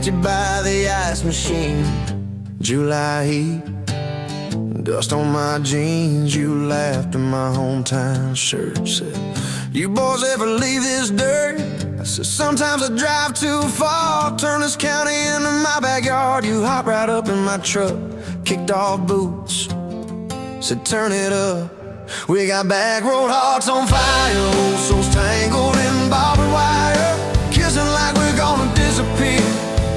met you by the ice machine. July heat, dust on my jeans. You laughed in my hometown shirt. Said, you boys ever leave this dirt? I said, sometimes I drive too far. Turn this county into my backyard. You hop right up in my truck, kicked off boots, said turn it up. We got back road hearts on fire, old souls tangled in barbed wire, kissing like we're gonna disappear,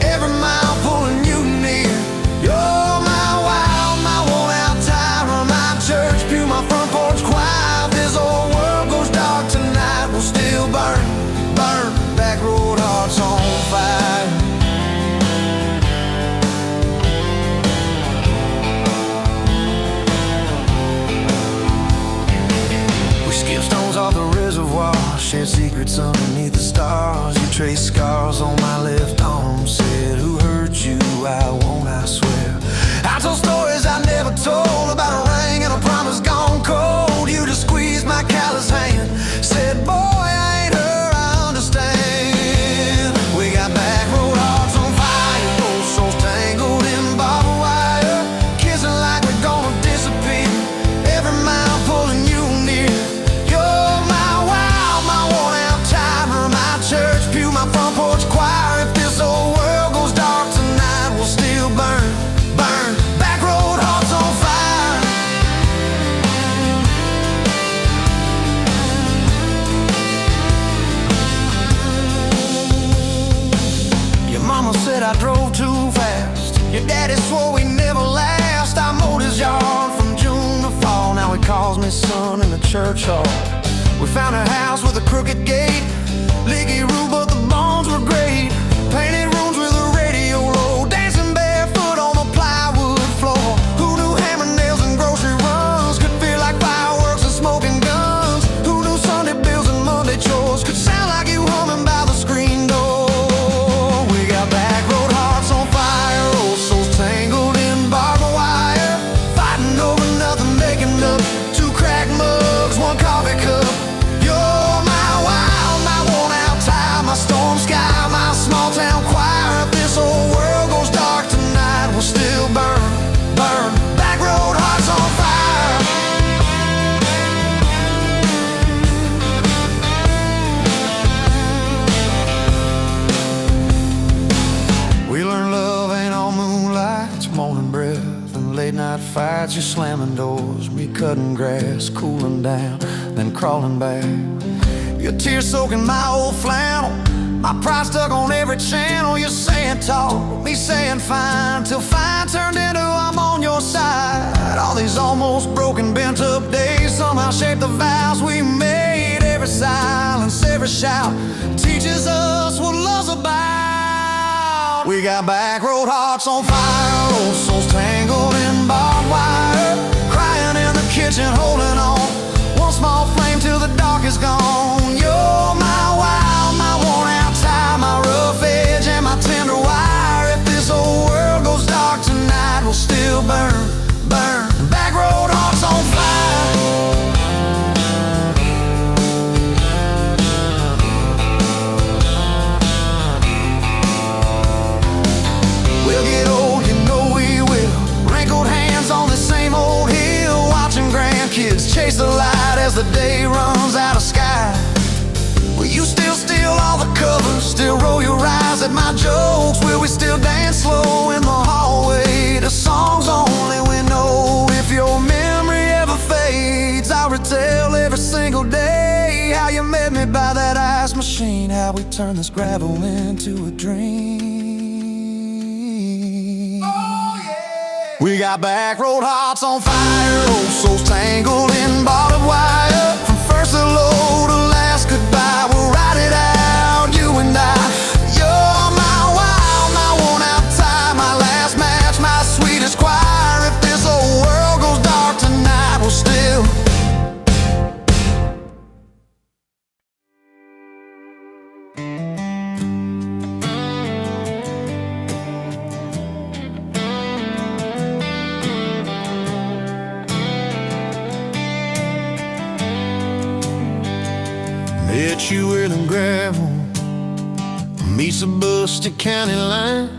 every mile pulling you near. You're my wild, my worn out tire, my church pew, my front porch choir. If this old world goes dark tonight, we'll still burn, burn. Back road hearts on fire. Skip stones off the reservoir, share secrets underneath the stars. You trace scars on my left arm, said who hurt you, I won't, I swear. I told stories I never told, about a ring and a promise gone cold. You just squeezed my callous hand, said boy I ain't her, I understand. We got back road hearts on fire, old souls tangled in barbed wire, kissing like we're gonna disappear, every mile pulling you near. Church pew, my front porch choir. If this old world goes dark tonight, we'll still burn, burn. Back road hearts on fire. Your mama said I drove too fast. Your daddy swore we never last. I mowed his yard from June to fall. Now he calls me son in the church hall. We found a house with a crooked gate, leaky roof, but the bones were great. Painted rooms with a radio low, dancing barefoot on the plywood floor. Who knew hammer nails and grocery runs could feel like fireworks and smoking guns? Who knew Sunday bills and Monday chores could sound like you humming by the screen door? We got back road hearts on fire, old souls tangled in barbed wire, fighting over nothing, making up two cracked mugs, one coffee cup. Storm sky, my small town choir. If this old world goes dark tonight, we'll still burn, burn. Back road hearts on fire. We learned love ain't all moonlight, it's morning breath and late night fights. You slamming doors, me cutting grass, cooling down, then crawling back. Your tears soaking my old flannel, my pride stuck on every channel. You're saying talk, me saying fine, till fine turned into I'm on your side. All these almost broken, bent up days somehow shaped the vows we made. Every silence, every shout teaches us what love's about. We got back road hearts on fire, old souls tangled in barbed wire, crying in the kitchen, holding on. One small flame till the dark is gone. You're my wild, my worn out tie, my rough edge and my tender wire. If this old world goes dark tonight, we'll still burn, burn. Back road hearts on fire. We'll get old, you know we will. Wrinkled hands on the same old hill, watching grandkids chase the light as the day runs out of sky. Will you still steal all the covers, still roll your eyes at my jokes? Will we still dance slow in the hallway to songs only we know? If your memory ever fades, I'll retell every single day how you met me by that ice machine, how we turned this gravel into a dream. Oh, yeah. We got back road hearts on fire, old souls tangled in barbed wire. From first hello to last goodbye, we'll ride it out, you and I. You're my wild, my worn out tie, my last match, my sweetest choir. If this old world goes dark tonight, we'll still. Met you in the gravel, meets the Buster County line.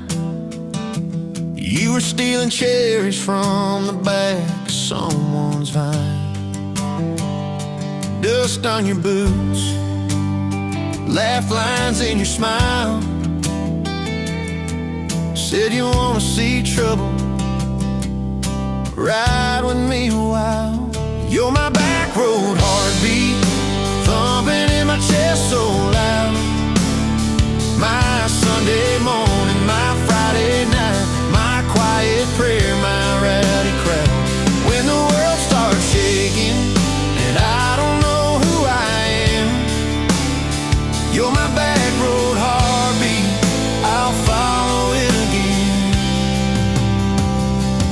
You were stealing cherries from the back of someone's vine. Dust on your boots, laugh lines in your smile. Said you wanna see trouble, ride with me a while. You're my back road heartbeat, thumping in my chest so loud. My Sunday morning, my Friday night, my quiet prayer, my rowdy crowd. When the world starts shaking and I don't know who I am, you're my back road heartbeat, I'll follow it again.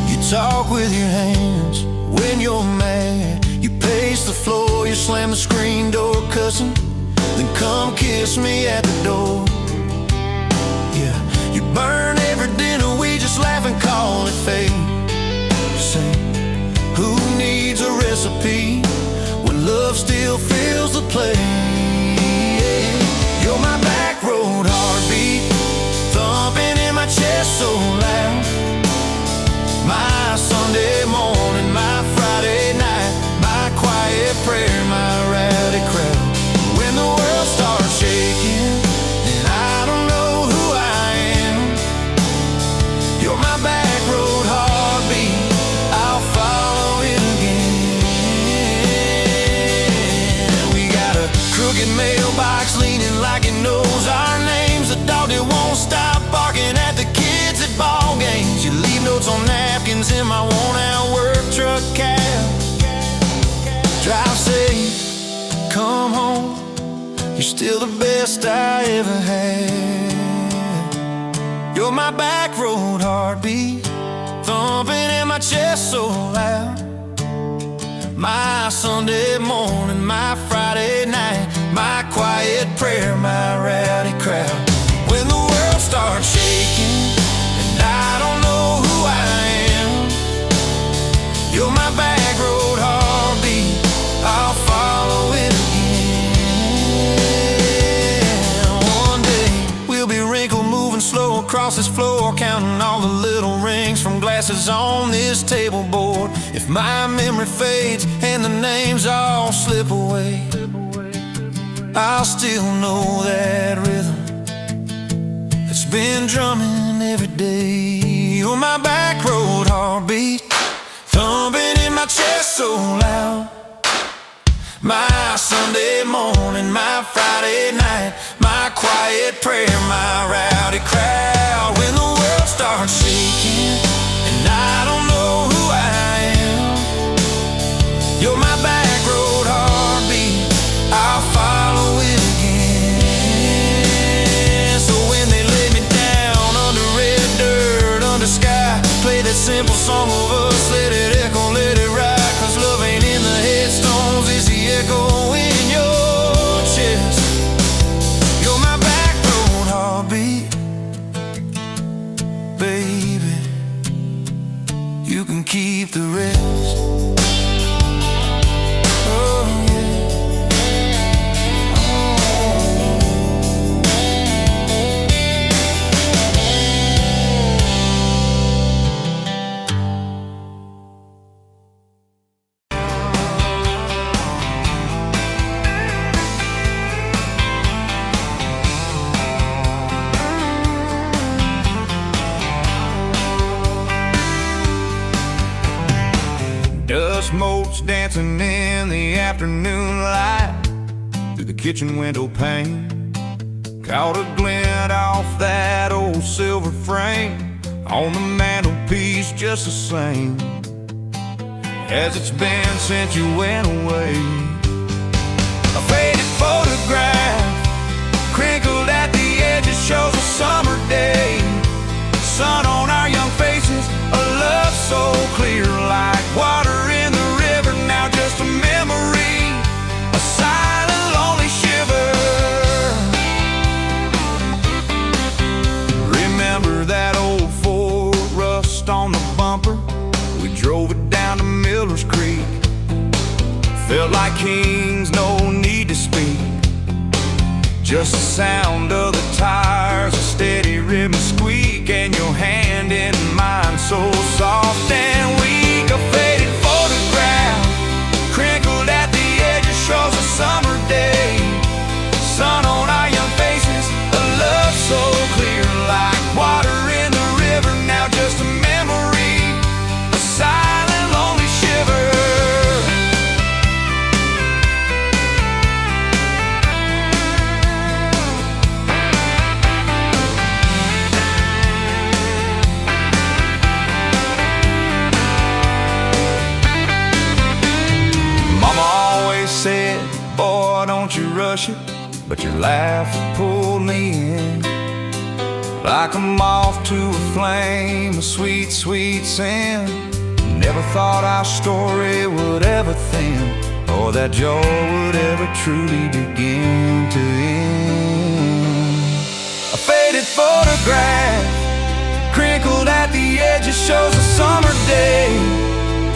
You talk with your hands when you're mad, you pace the floor, you slam the screen door cussing, then come kiss me at the door. Yeah, you burn every dinner, we just laugh and call it fate. Say, who needs a recipe when love still fills the plate? You're my back road heartbeat, thumping in my chest so loud. My Sunday morning, my Friday night, my quiet prayer, my rowdy crowd. When the world starts shaking and I don't know who I am, you're my back road heartbeat, I'll follow it again. We got a crooked mailbox leaning like it knows our names, a dog that won't stop barking at the kids at ball games. You leave notes on napkins in my worn-out work truck cab. Drive safe, come home, you're still the best I ever had. You're my back road heartbeat, thumping in my chest so loud. My Sunday morning, my Friday night, my quiet prayer, my rowdy crowd. When the world starts shaking and I don't know who I am, you're my back road heartbeat, I'll follow it again. One day we'll be wrinkled, moving slow across this floor, counting all the little rings from glasses on this table board. If my memory fades and the names all slip away, I'll still know that rhythm that's been drumming every day. You're my back road heartbeat, thumping in my chest so loud. My Sunday morning, my Friday night, my quiet prayer, my rowdy crowd. When the world starts shaking and I don't know who I am, you're my back road heartbeat, I'll follow it again. So when they lay me down under red dirt, under sky, play that simple song of us, let it echo, let it ride. Cause love ain't in the headstones, it's the echo in your chest. You're my back road heartbeat, baby, you can keep the rest. Oh yeah. Dust motes dancing in the afternoon light through the kitchen window pane. Caught a glint off that old silver frame on the mantelpiece, just the same as it's been since you went away. A faded photograph crinkled at the edges shows a summer day. Sun on our young faces, a love so clear like water in the river. Now just a memory, a silent lonely shiver. Remember that old Ford, rust on the bumper, we drove it down to Miller's Creek. Felt like kings, no need to speak. Just the sound of the tires, a steady rhythm squeak, and your hand in mine so soft and weak. A faded photograph, crinkled at the edges, shows a summer day. Sun on our young faces, a love so clear, like water in the river, now just a memory, a silent, lonely shiver. Mama always said, boy, don't you rush it, but your laugh pulled me in. Like a moth to a flame, a sweet, sweet sin. Never thought our story would ever thin, or that joy would ever truly begin to end. A faded photograph, crinkled at the edges, shows a summer day.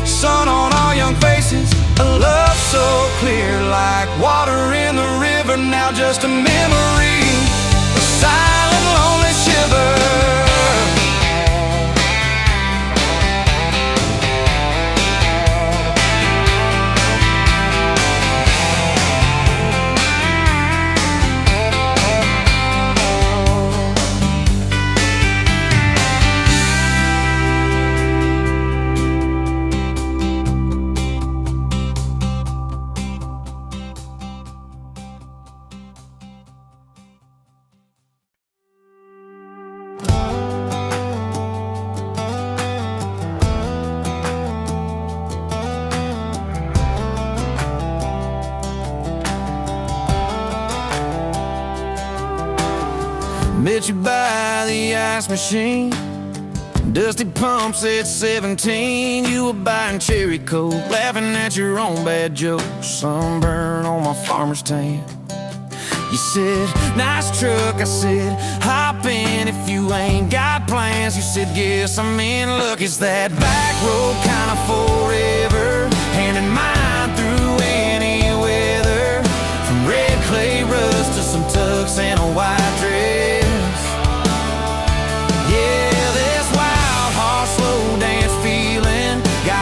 Sun on our young faces, a love so clear, like water in the river, now just a memory, a silent, lonely shiver. Met you by the ice machine, dusty pumps at 17. You were buying cherry coke, laughing at your own bad jokes. Sunburn on my farmer's tan. You said, nice truck. I said, hop in if you ain't got plans. You said, guess I'm in luck. It's that back road kind of forever, hand in mine through any weather. From red clay rust to some tux and a white dress.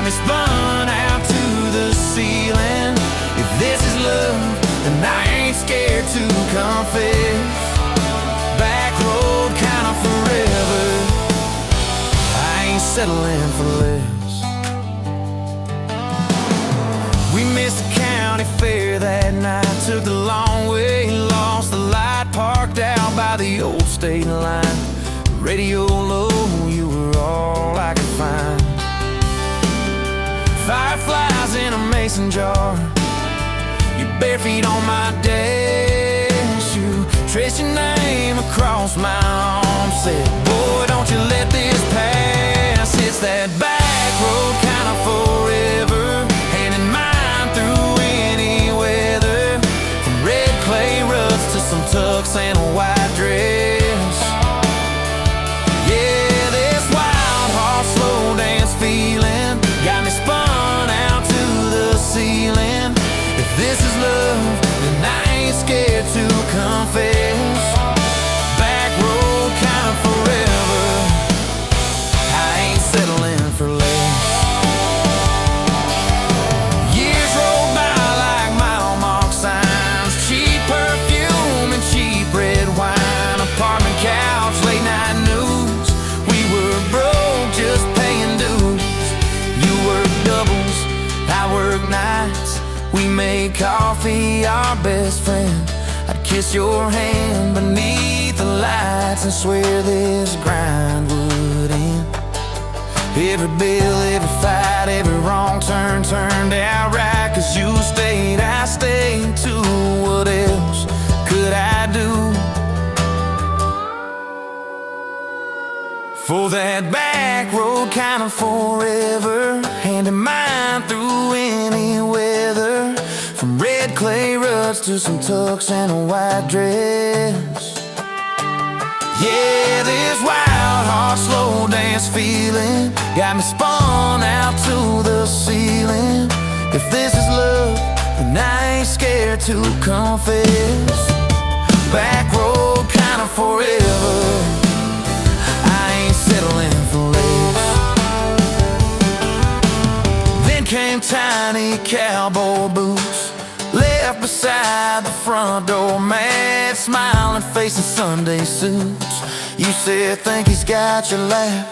Spun out to the ceiling. If this is love, then I ain't scared to confess. Back road kinda forever, I ain't settling for less. We missed the county fair that night, took the long way, lost the light, parked out by the old state line. Radio low, you were all I could find. Fireflies in a mason jar, your bare feet on my dash. You traced your name across my arm, said, boy, don't you let this pass. It's that back road kind of forever, hand in mine through any weather. From red clay rust to some tux and a white dress. Yeah, this wild horse slow dance feeling got me spun out to the ceiling. If this is love, then I ain't scared to confess. Back road kind of forever, I ain't settling for less. Years roll by like mile mark signs, cheap perfume and cheap red wine, apartment couch, late night news. We were broke, just paying dues. You work doubles, I work nights. We made coffee our best friend. I'd kiss your hand beneath the lights and swear this grind would end. Every bill, every fight, every wrong turn turned out right. Cause you stayed, I stayed too. What else could I do? For that back road kind of forever, hand in mine through any weather. From red clay ruts to some tux and a white dress. Yeah, this wild heart slow dance feeling got me spun out to the ceiling. If this is love, then I ain't scared to confess. back road kind of forever. I ain't settling for less. Then came tiny cowboy boots, left beside the front door, mad smiling face in Sunday suits. You said, think he's got your lap.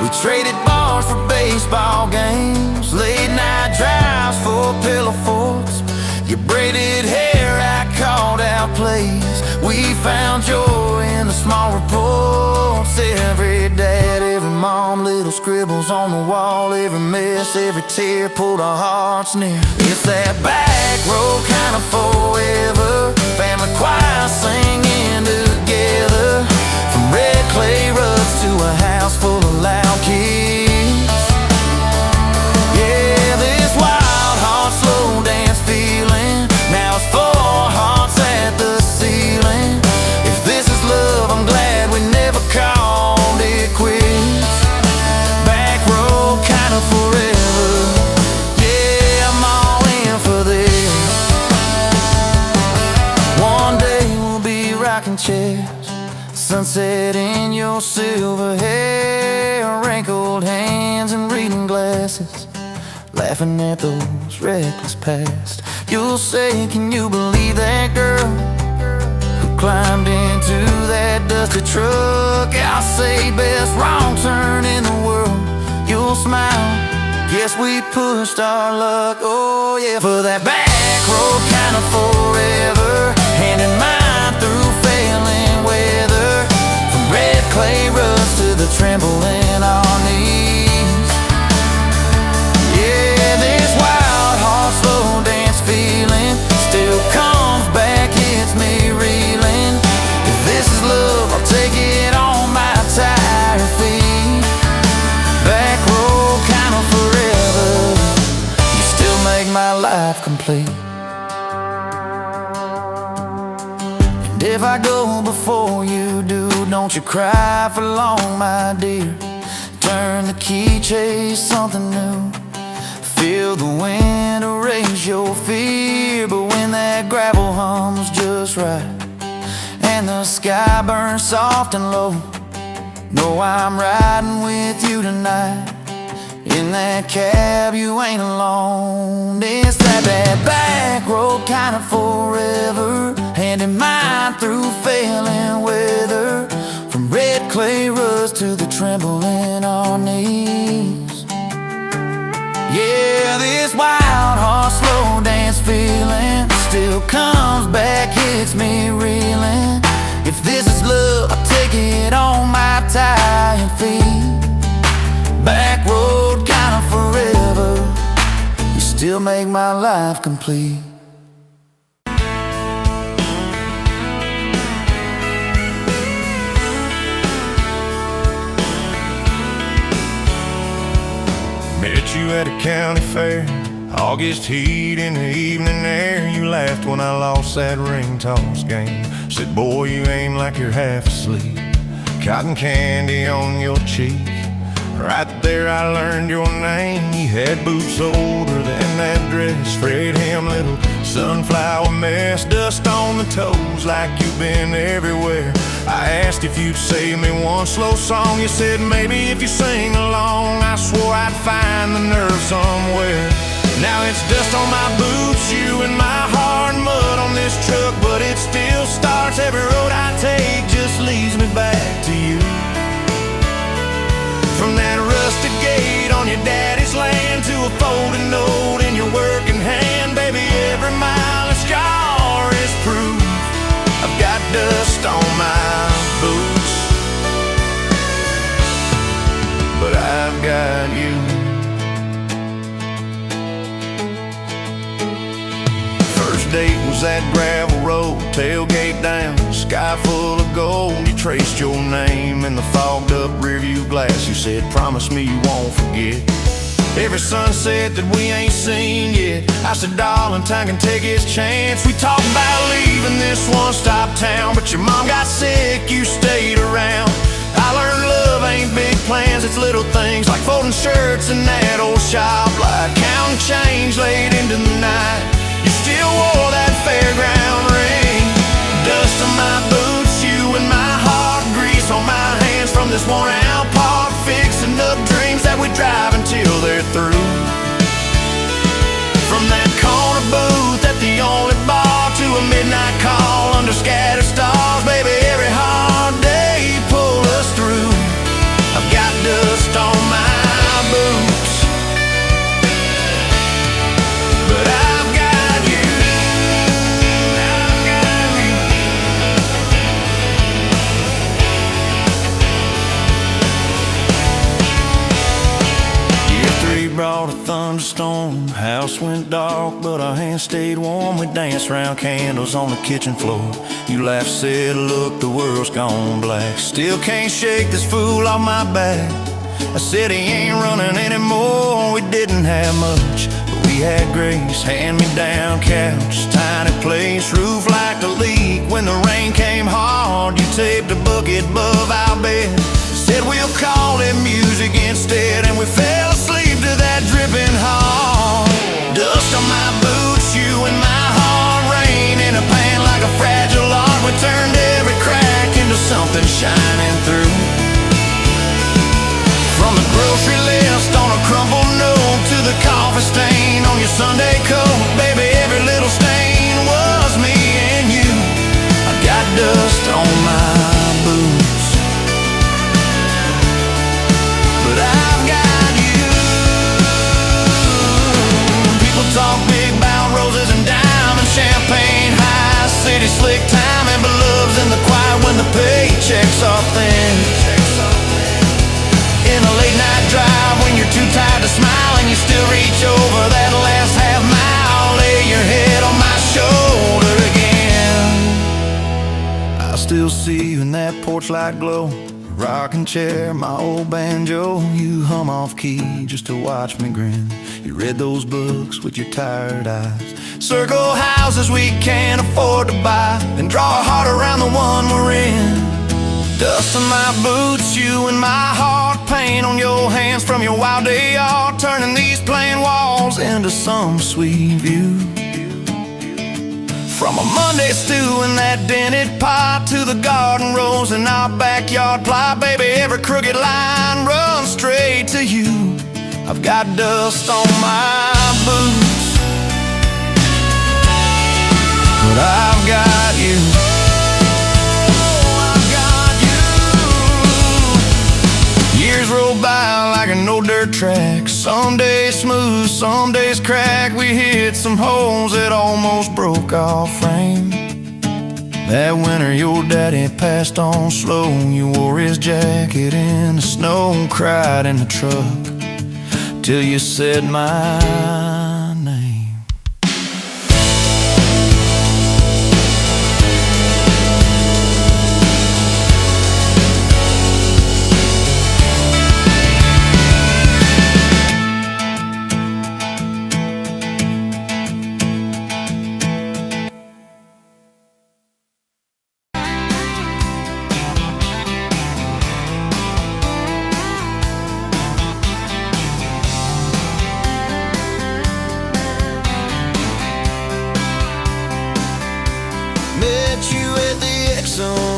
We traded bars for baseball games, late night drives for pillow forts. Your braided hair, I called out plays. We found joy in the small reports. Every dad, every mom, little scribbles on the wall. Every mess, every tear pulled our hearts near. It's that back road kind of forever. Family choir singing together, from red clay rugs to a house full of loud kids. Yeah, this wild heart slow dance feeling, now it's 4 hearts at the ceiling. If this is love, I'm glad we never called it quits. Back road kind of forever. Yeah, I'm all in for this. One day we'll be rocking chairs, sunset in your silver hair, wrinkled hands and reading glasses, laughing at those reckless past. You'll say, can you believe that girl who climbed into that dusty truck? I'll say, best wrong turn in the world. You'll smile, guess we pushed our luck. Oh yeah, for that back road kind of forever, hand in mind through failing weather, from red clay rugs to the tremble in our knees. Yeah, this wild heart slow dance feeling still comes back, hits me reeling. If this is love, I'll take it on my tired feet. Back road kind of forever, you still make my life complete. And if I go before you do, don't you cry for long, my dear. Turn the key, chase something new. Feel the wind erase your fear. But when that gravel hums just right and the sky burns soft and low, know I'm riding with you tonight. In that cab you ain't alone. It's that back road kind of forever, hand in mind through failing weather, from red clay rugs to the tremble in our knees. Yeah, this wild heart slow dance feeling still comes back, hits me reeling. If this is love, I'll take it on my tired feet. Back road kind of forever, you still make my life complete. Met you at a county fair, August heat in the evening air. You laughed when I lost that ring toss game. Said, boy, you aim like you're half asleep. Cotton candy on your cheek. Right there I learned your name. You had boots older than that dress, frayed hem, little sunflower mess, dust on the toes like you've been everywhere. I asked if you'd save me one slow song. You said maybe if you sing along. I swore I'd find the nerve somewhere. Now it's dust on my boots, you and my hard mud on this truck, but it still starts. Every road I take just leads me back to you. From that rusted gate on your daddy's land to a folded note in your working hand, baby, every mile a scar is proof. I've got dust on my boots, but I've got you. First date was that gravel road, tailgate down, sky full of gold. You traced your name in the fogged up rearview glass. You said, promise me you won't forget every sunset that we ain't seen yet. I said, darling, time can take its chance. We talked about leaving this one-stop town, but your mom got sick, you stayed around. I learned love ain't big plans, it's little things like folding shirts in that old shop, like counting change late into the night. You still wore that fairground ring. just worn out, parked, fixing up dreams that we drive until they're through. From that corner booth at the only bar to a midnight call under scattered stars, baby, every hard day pull us through. I've got dust on my boots, but I've got you. I've got you. Year 3 brought a thunderstorm. House went dark, but our hands stayed warm. We danced round candles on the kitchen floor. You laughed, said, look, the world's gone black. Still can't shake this fool off my back. I said he ain't running anymore. We didn't have much, but we had grace. Hand-me-down couch, tiny place, roof like a leak. When the rain came hard, you taped a bucket above our bed. Said we'll call it music instead, and we fell asleep to that dripping hard. Dust on my boots, you and my heart, rain in a pan like a fragile art. We turned every crack into something shining through. From the grocery list on a crumpled note to the coffee stain on your Sunday coat, baby, every little stain was me and you. I got dust on my boots, but I've got you. People talk big about roses and diamonds, champagne, high city slick timing, but love's in the quiet when the paychecks are thin. In a late night drive when you're too tired to smile and you still reach over that last half mile, lay your head on my shoulder again. I still see you in that porch light glow, rocking chair, my old banjo. You hum off key just to watch me grin. You read those books with your tired eyes, circle houses we can't afford to buy, and draw a heart around the one we're in. Dust on my boots, you and my heart, paint on your hands from your wild day art, turning these plain walls into some sweet view. From a Monday stew in that dented pot to the garden rose in our backyard plot, baby, every crooked line runs straight to you. I've got dust on my boots, but I've got you. Years roll by like an old dirt track. Some days smooth, some days crack. We hit some holes that almost broke our frame. That winter your daddy passed on slow. You wore his jacket in the snow, cried in the truck till you said my name.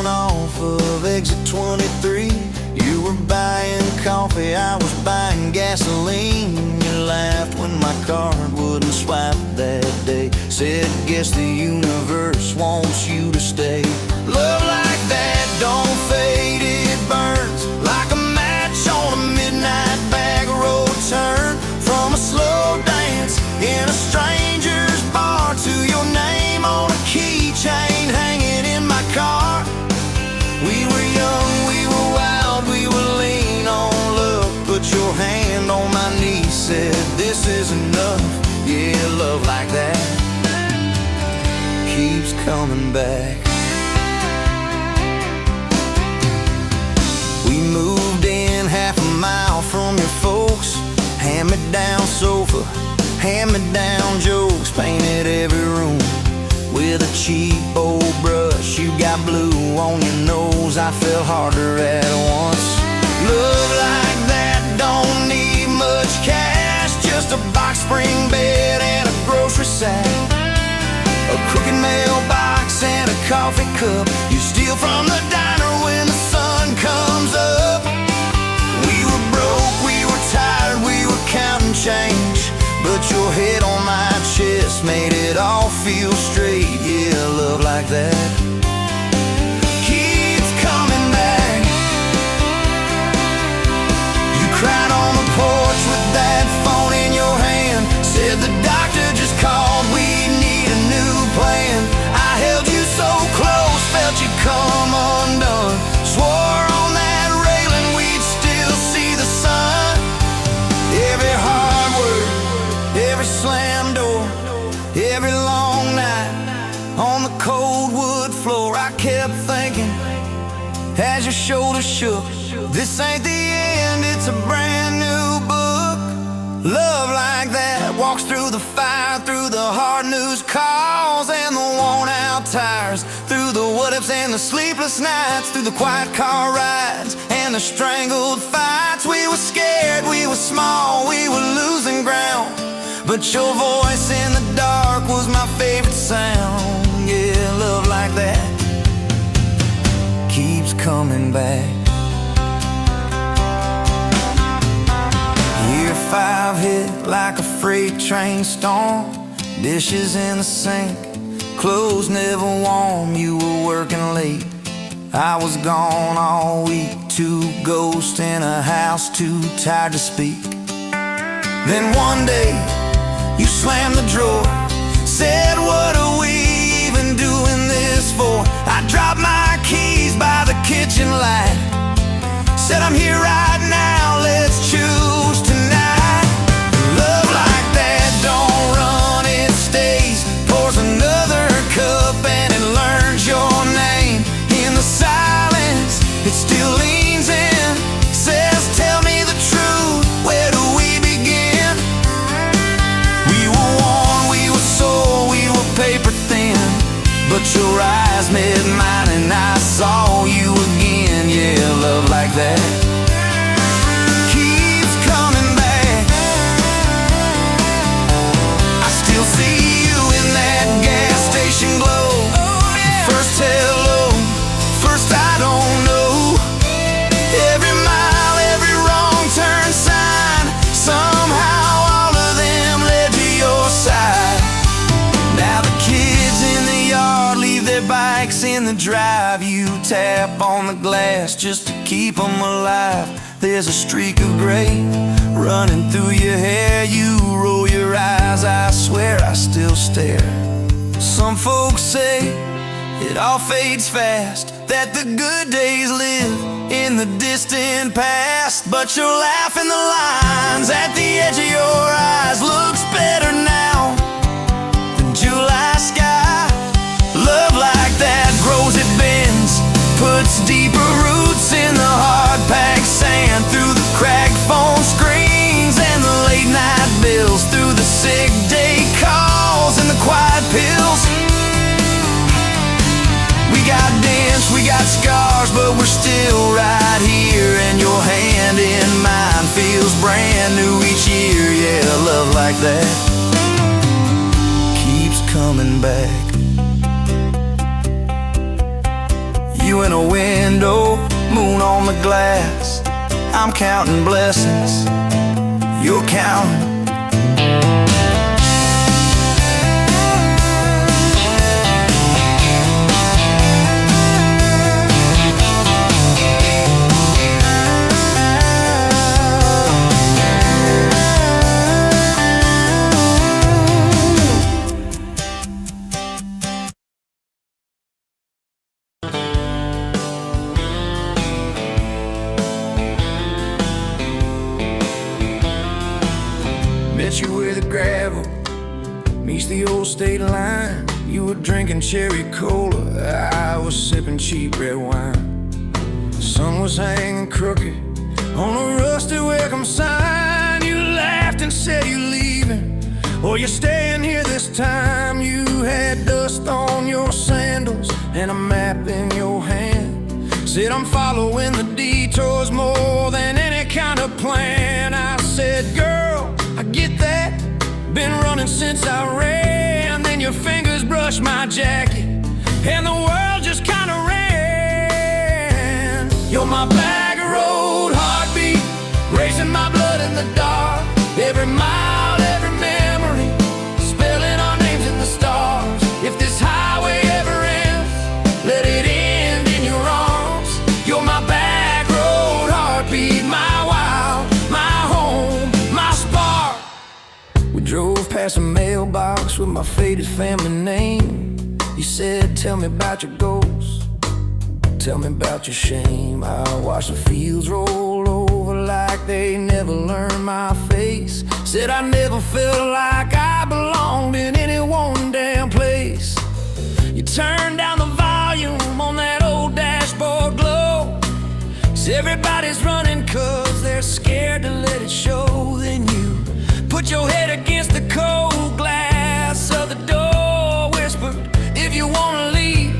Off of exit 23, you were buying coffee, I was buying gasoline. You laughed when my card wouldn't swipe that day, said guess the universe wants you to stay. Love like that don't fade, it burns like a match on a midnight back road turn. From a slow dance in a stranger's bar to your name on a keychain hanging in my car. We were young, we were wild, we were lean on love. Put your hand on my knee, said this is enough. Yeah, love like that keeps coming back. We moved in half a mile from your folks, hand-me-down sofa, hand-me-down jokes, painted every room with a cheap old brush. You got blue on your nose, I fell harder at once. Love like that don't need much cash, just a box spring bed and a grocery sack, a crooked mailbox and a coffee cup you steal from the diner when the sun comes up. feels straight. Yeah, love like that keeps coming back. You cried on the porch with that phone in your hand, said the doctor just called, we need a new plan. I held you so close, felt you come undone, swore on that railing we'd still see the sun. Every hard word, every slam door, every long night on the cold wood floor, I kept thinking as your shoulders shook, this ain't the end, it's a brand new book. Love like that walks through the fire, through the hard news calls and the worn out tires, through the what ifs and the sleepless nights, through the quiet car rides and the strangled fights. We were scared, we were small, we were losing ground, but your voice in the dark was my favorite sound. Yeah, love like that keeps coming back. Year 5 hit like a freight train storm, dishes in the sink, clothes never warm. You were working late, I was gone all week. 2 ghosts in a house, too tired to speak. Then one day you slammed the drawer, said, what are we even doing this for? I dropped my keys by the kitchen light, said I'm here right now, let's choose tonight. Love like that don't run, it stays, pours another cup and it learns your name. In the silence, it still leans in, says tell me the truth, where do we begin? We were worn, we were sore, we were paper thin, but your eyes met mine and I saw you again. Yeah, love like that keeps coming back. I still see you in that gas station glow. First hello, first I don't know. Every mile, every wrong turn sign, somehow all of them led to your side. Now the kids in the yard leave their bikes in the drive. You tap on the glass just to keep them alive. There's a streak of gray running through your hair. You roll your eyes, I swear I still stare. Some folks say it all fades fast, that the good days live in the distant past, but your laugh in the lines at the edge of your eyes looks better now than July sky. Love like that grows, it bends, puts deeper roots in the hard-packed sand, through the cracked phone screens and the late-night bills, through the sick day calls and the quiet pills. We got dents, we got scars, but we're still right here, and your hand in mine feels brand new each year. Yeah, love like that keeps coming back. You in a window, moon on the glass, I'm counting blessings, you're counting. Met you where the gravel meets the old state line. You were drinking cherry cola, I was sipping cheap red wine. The sun was hanging crooked on a rusty welcome sign. You laughed and said you leaving, or you're staying here this time. You had dust on your sandals and a map in your hand, said I'm following the detours more than any kind of plan. I said, girl, I get that, been running since I ran. Then your fingers brushed my jacket and the world just kinda ran. You're my back road heartbeat, racing my blood in the dark. Every mile, every memory, spelling our names in the stars. with my faded family name. You said, tell me about your goals, tell me about your shame. I watched the fields roll over like they never learned my face. Said I never felt like I belonged in any one damn place. You turned down the volume on that old dashboard glow. 'Cause everybody's running 'cause they're scared to let it show. Then you put your head against the cold glass of the door, whispered, if you wanna leave,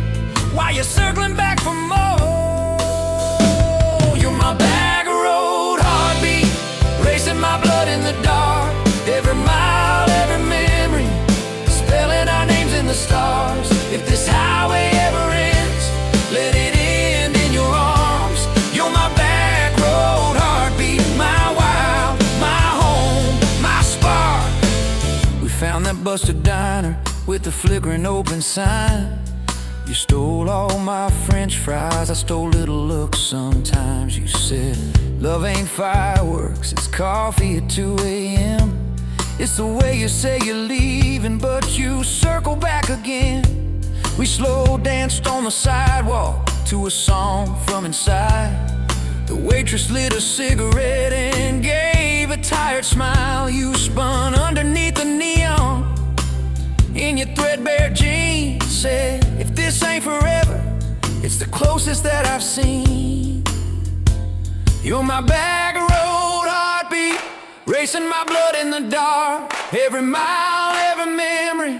while you're circling back for more. You're my back road heartbeat, racing my blood in the dark. Every mile, every memory, spelling our names in the stars. If this highway ever ends, let it end in your arms. You're my back road heartbeat, my wild, my home, my spark. We found that busted diner with the flickering open sign. You stole all my French fries, I stole little looks sometimes. You said, love ain't fireworks, it's coffee at 2 a.m. It's the way you say you're leaving, but you circle back again. We slow danced on the sidewalk to a song from inside. The waitress lit a cigarette and gave a tired smile. You spun underneath the neon in your threadbare jeans. Said, if this ain't forever, it's the closest that I've seen. You're my back road heartbeat, racing my blood in the dark. Every mile, every memory,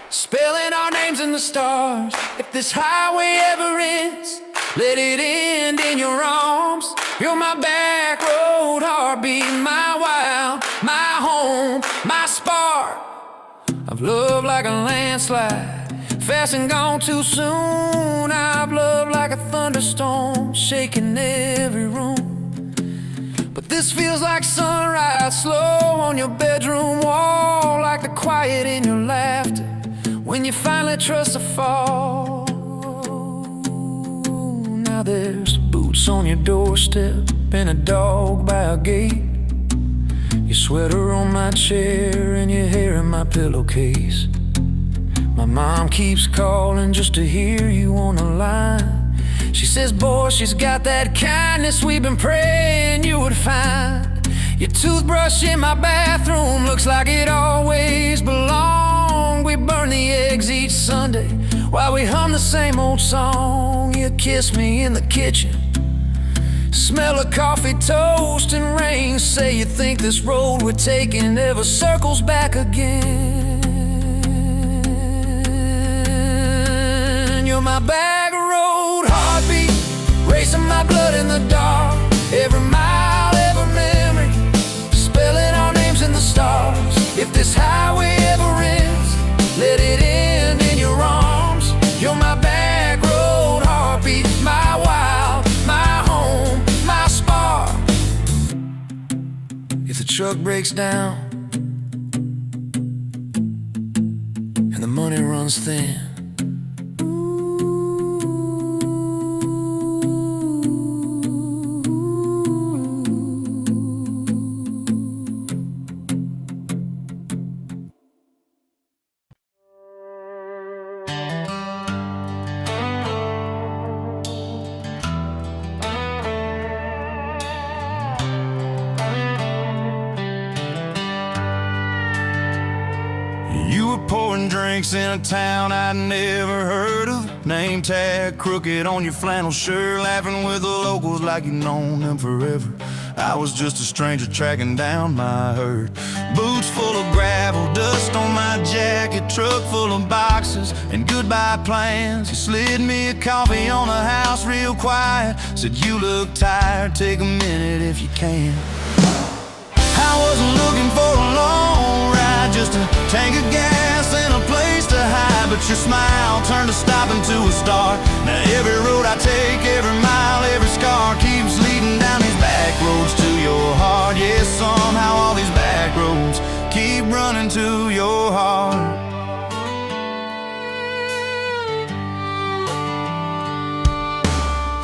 spelling our names in the stars. If this highway ever ends, let it end in your arms. You're my back road heartbeat, my wild, my home, my spark. I've loved like a landslide, fast and gone too soon. I've loved like a thunderstorm, shaking every room. But this feels like sunrise, slow on your bedroom wall, like the quiet in your laughter when you finally trust a fall. Now there's boots on your doorstep and a dog by a gate. Your sweater on my chair and your hair in my pillowcase. My mom keeps calling just to hear you on the line. She says, boy, she's got that kindness we've been praying you would find. Your toothbrush in my bathroom looks like it always belonged. We burn the eggs each Sunday while we hum the same old song. You kiss me in the kitchen, smell of coffee, toast, and rain. Say you think this road we're taking never circles back again. You're my back road heartbeat, racing my blood in the dark. Every mile, every memory, spelling our names in the stars. If this highway ever ends, let it end in your arms. You're my back road heartbeat, my wild, my home, my spark. If the truck breaks down and the money runs thin, You were pouring drinks in a town I'd never heard of. Name tag crooked on your flannel shirt, laughing with the locals like you've known them forever. I was just a stranger tracking down my herd. Boots full of gravel, dust on my jacket, truck full of boxes and goodbye plans. You slid me a coffee on the house real quiet, said you look tired, take a minute if you can. I wasn't looking for a long ride, just a tank of gas and a place to hide. But your smile turned a stop into a start. Now every road I take, every mile, every scar keeps leading down these back roads to your heart. Yeah, somehow all these back roads keep running to your heart.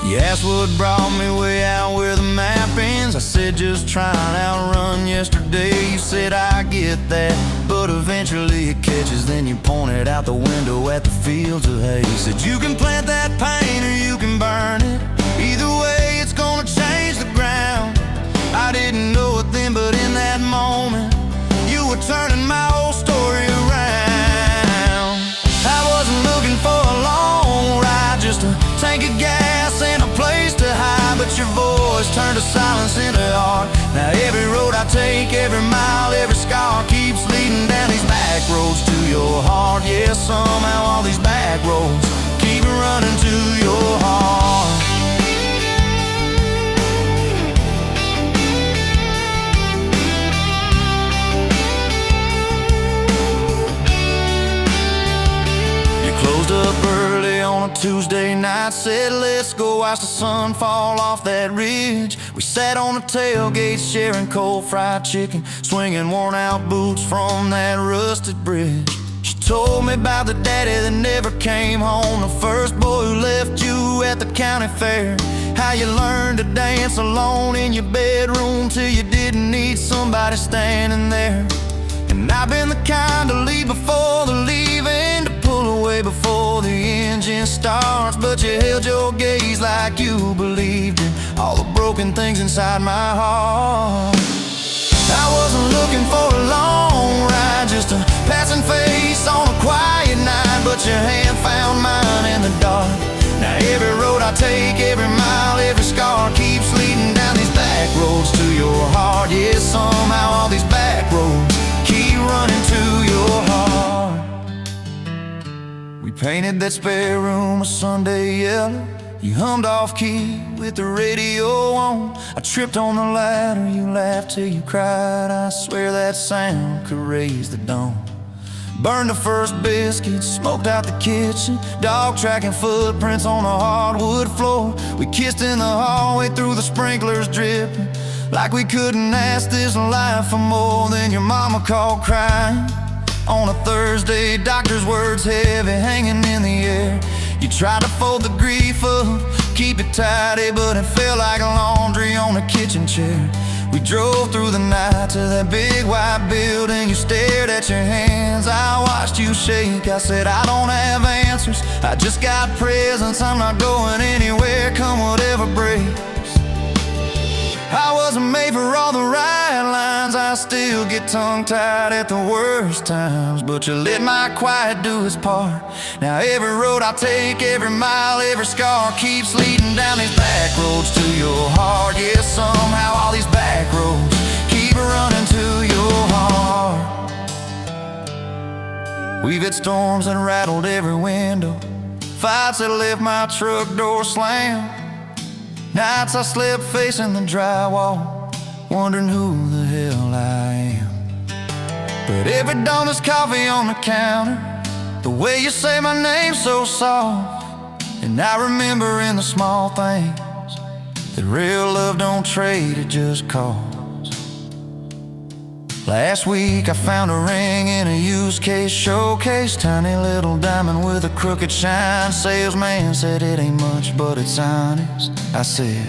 You asked what brought me way out where the map ends. I said just trying to outrun yesterday. You said I get that, but but eventually it catches. Then you point it out the window at the fields of hay. Said you can plant that pain or you can burn it. Either way it's gonna change the ground. I didn't know it then, but in that moment you were turning my whole story around. I wasn't looking for a long ride, just a tank of gas and a place to hide. But your voice turned a silence into art. Now every road I take, every mile, every scar keeps leading down these back roads to your heart. Yeah, somehow all these back roads keep running to your heart. Closed up early on a Tuesday night, said let's go watch the sun fall off that ridge. We sat on the tailgate sharing cold fried chicken, swinging worn out boots from that rusted bridge. She told me about the daddy that never came home, the first boy who left you at the county fair. How you learned to dance alone in your bedroom till you didn't need somebody standing there. And I've been the kind to leave before the leaving, to pull away before the engine starts. But you held your gaze like you believed in all the broken things inside my heart. I wasn't looking for a long ride, just a passing face on a quiet night. But your hand found mine in the dark. Now every road I take, every mile, every scar keeps leading down these back roads to your heart. Yeah, somehow all these back roads keep running to your heart. We painted that spare room a Sunday yellow. You hummed off key with the radio on. I tripped on the ladder, you laughed till you cried. I swear that sound could raise the dawn. Burned the first biscuit, smoked out the kitchen, dog tracking footprints on the hardwood floor. We kissed in the hallway through the sprinklers dripping, like we couldn't ask this life for more. Than your mama called crying on a Thursday, doctor's words heavy hanging in the air. You tried to fold the grief up, keep it tidy, but it felt like laundry on a kitchen chair. We drove through the night to that big white building. You stared at your hands, I watched you shake. I said I don't have answers, I just got presents. I'm not going anywhere, come whatever breaks. I wasn't made for all the right lines, I still get tongue-tied at the worst times. But you let my quiet do its part. Now every road I take, every mile, every scar keeps leading down these back roads to your heart. Yeah, somehow all these back roads keep running to your heart. We've had storms that rattled every window, fights that left my truck door slammed. Nights I slept facing the drywall, wondering who the hell I am. But every dawn there's coffee on the counter, the way you say my name so soft. And I remember in the small things that real love don't trade, it just costs. Last week I found a ring in a used case showcase, tiny little diamond with a crooked shine. Salesman said it ain't much, but it's honest. I said,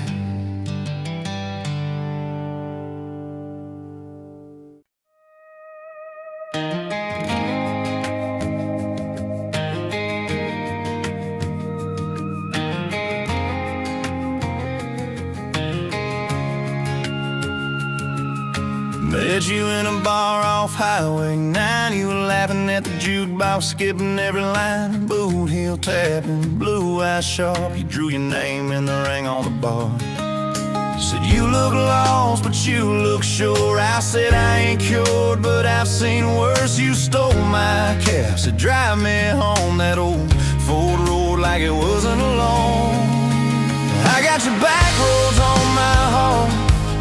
met you in a bar off Highway 9. You were laughing at the jukebox, skipping every line. Boot heel tapping, blue eyes sharp. You drew your name in the ring on the bar. You said you look lost, but you look sure. I said I ain't cured, but I've seen worse. You stole my cab, said drive me home. That old Ford road like it wasn't alone. I got your back roads on my heart,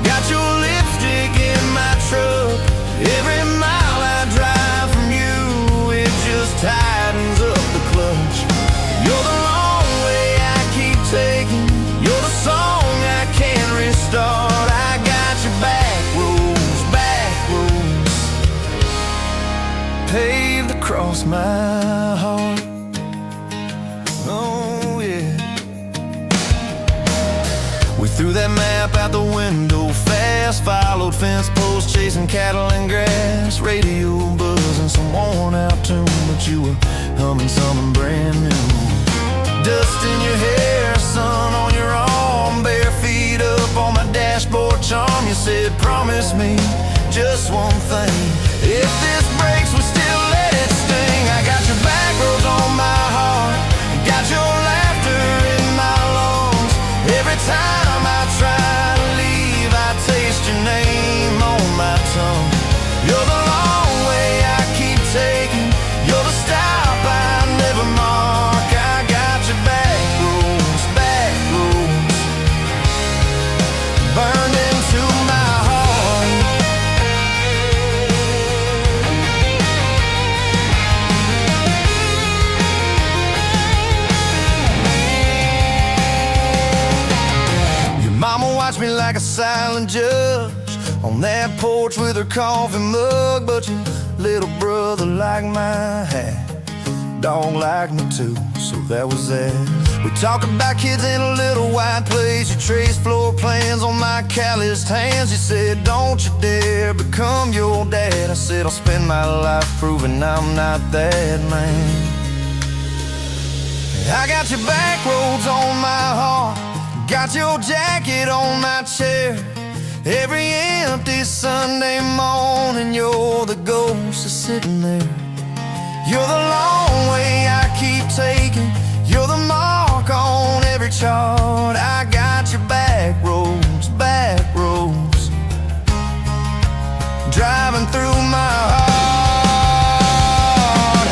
got your lipstick in my truck. Every mile I drive from you, it just tightens up the clutch. You're the long way I keep taking, you're the song I can't restart. I got your back roads paved across my heart. Oh yeah. We threw that map out the window fast, followed fence posts chasing cattle and grass, radio buzzing some worn out tune, but you were humming something brand new. Dust in your hair, sun on your arm, bare feet up on my dashboard charm. You said, promise me just one thing, if this breaks, we still let it sting. I got your back roads on my heart, got your laughter in my lungs. Every time I try to leave, I taste your name on my tongue. You're the long way I keep taking, you're the stop I never mark. I got your back roads, burned into my heart. Your mama watched me like a silent judge on that porch with her coffee mug, but your little brother liked my hat, dog liked me too, so that was that. We talk about kids in a little white place. You traced floor plans on my calloused hands. You said, don't you dare become your dad. I said, I'll spend my life proving I'm not that man. I got your back roads on my heart, got your jacket on my chair. Every empty Sunday morning, you're the ghost that's sitting there. You're the long way I keep taking, you're the mark on every chart. I got your back roads, driving through my heart.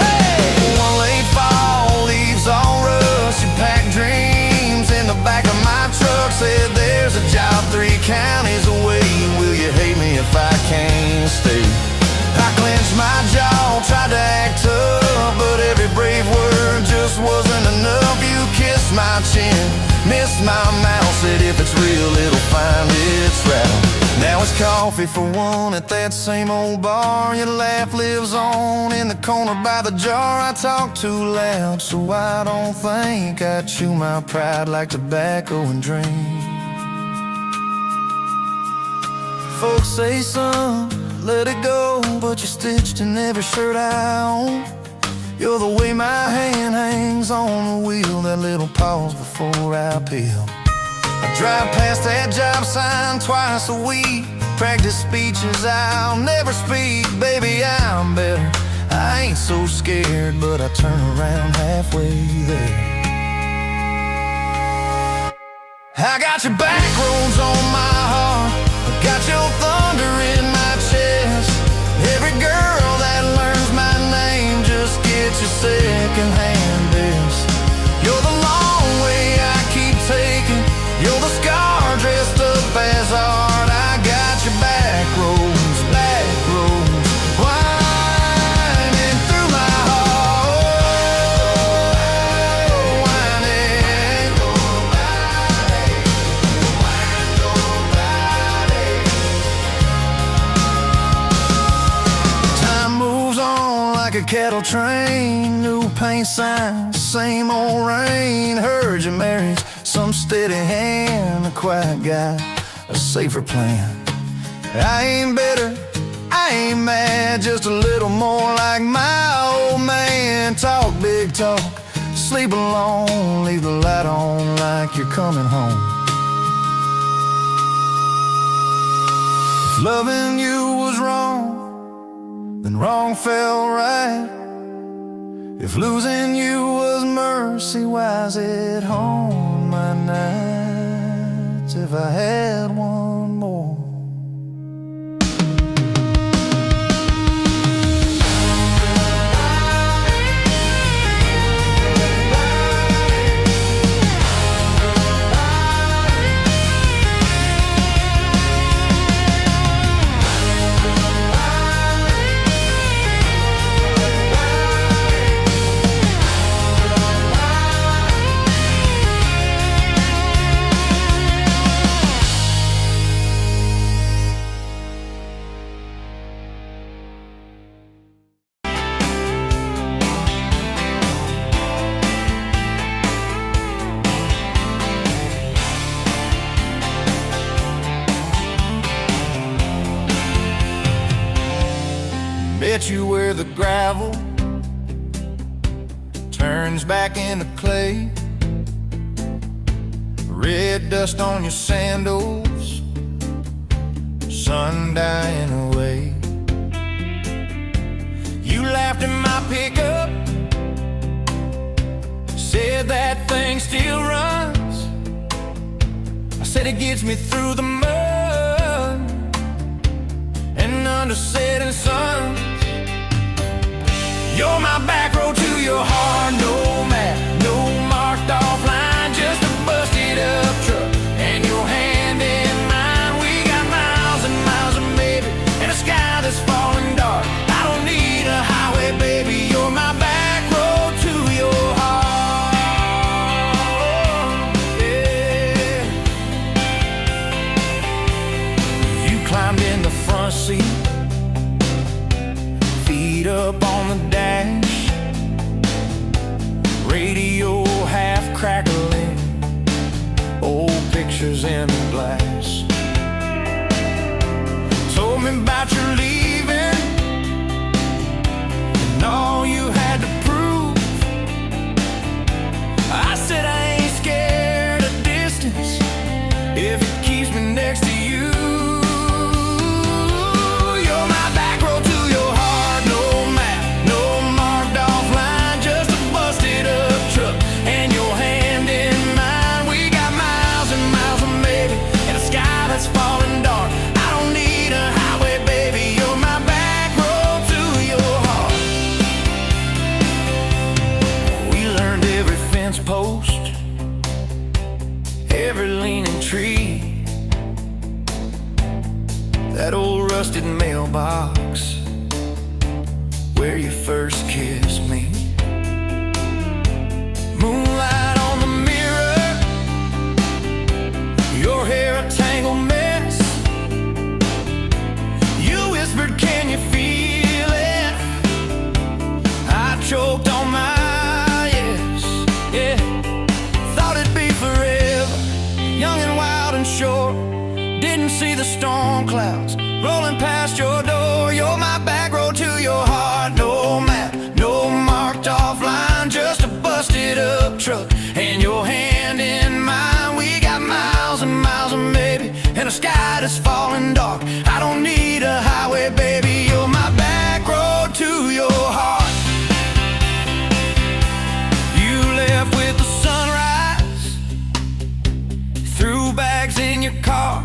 Hey! One late fall, leaves all rust, you packed dreams in the back of my truck. Said there's a job 3 counties away, will you hate me if I can't stay? I clenched my jaw, tried to act tough, but every brave word just wasn't enough. You kissed my chin, missed my mouth, said if it's real it'll find its route. Now it's coffee for one at that same old bar. Your laugh lives on in the corner by the jar. I talk too loud, so I don't think I chew my pride like tobacco and drink. Folks say, son, let it go, but you're stitched in every shirt I own. You're the way my hand hangs on the wheel, that little pause before I peel. I drive past that job sign twice a week, practice speeches I'll never speak. Baby, I'm better, I ain't so scared, but I turn around halfway there. I got your back roads on my heart, I got your thunder in my chest. Every girl that learns my name just gets your second-hand best. You're the long way I keep taking, you're the scar dressed up as art. I got your back roads, winding through my heart, winding. Time moves on like a cattle train, new paint signs, same old rain. Heard you married some steady hand, a quiet guy, a safer plan. I ain't bitter, I ain't mad, just a little more like my old man. Talk big talk, sleep alone, leave the light on like you're coming home. If loving you was wrong, then wrong felt right. If losing you was mercy, why's it haunt my nights? If I had one more. where the gravel turns back into clay. Red dust on your sandals, sun dying away. You laughed in my pickup, said that thing still runs. I said it gets me through the mud and under setting suns. You're my back road to your heart, no map, no marked off line, just a busted up truck and your hand in mine. We got miles and miles of maybe and a sky that's falling dark. I don't need a highway, baby, you're my back road to your heart. Yeah. You climbed in the front seat, feet up on the dash, radio half crackling, old pictures in the glass. Told me about your leaving and all you had to prove. I said I ain't scared of distance if it keeps me next to you. You're my back road to your heart, no map, no marked off line, just a busted up truck and your hand in mine. We got miles and miles of maybe and a sky that's falling dark. I don't need a highway, baby, you're my back road to your heart. We learned every fence post, every leaning tree, that old rusted mailbox where you first kissed me. Moonlight on the mirror, your hair a tangled mess. You whispered, can you feel it? I choked on my yes, yeah. Thought it'd be forever, young and wild and short. Didn't see the storm clouds rolling past your door. You're my back road to your heart, no map, no marked off line, just a busted up truck and your hand in mine. We got miles and miles of maybe and a sky that's falling dark. I don't need a highway, baby, you're my back road to your heart. You left with the sunrise, threw bags in your car,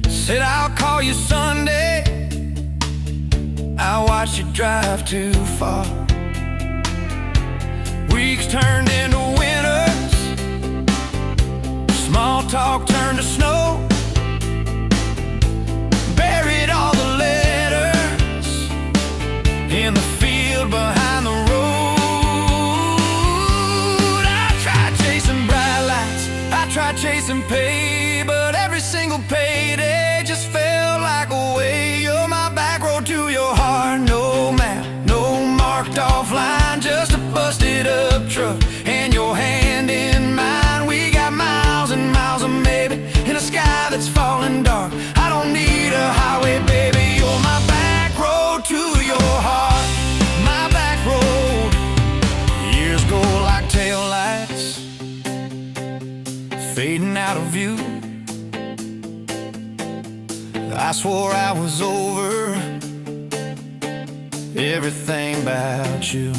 said I'll call you Sunday. I watched you drive too far. Weeks turned into winters, small talk turned to snow. Buried all the letters in the field behind the road. I tried chasing bright lights, I tried chasing pay, but every single payday just felt like a way. You're my back road to your heart, no map, no marked off line, just a busted up truck and your hand in mine. We got miles and miles of maybe in a sky that's falling dark. I don't need a highway, baby, you're my back road to your heart. My back road. Years go like taillights, fading out of view. I swore I was over everything about you,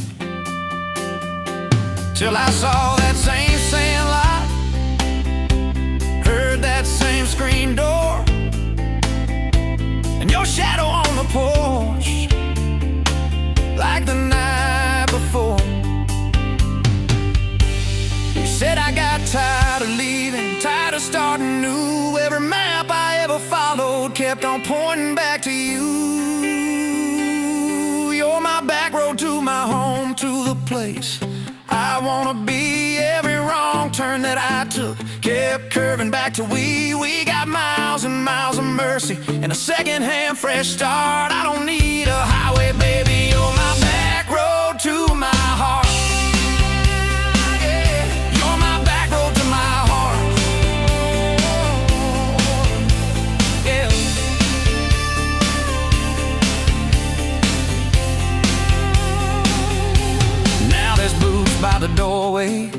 till I saw that same sandlot, heard that same screen door, and your shadow on the porch like the night before. You said I got tired of leaving, tired of starting new. Every map I ever followed kept on pointing back to you. You're my back road to my home, to the place I wanna be. Every wrong turn that I took kept curving back to we. We got miles and miles of mercy and a second-hand fresh start. I don't need a highway, baby, you're my back road to my heart. by the doorway,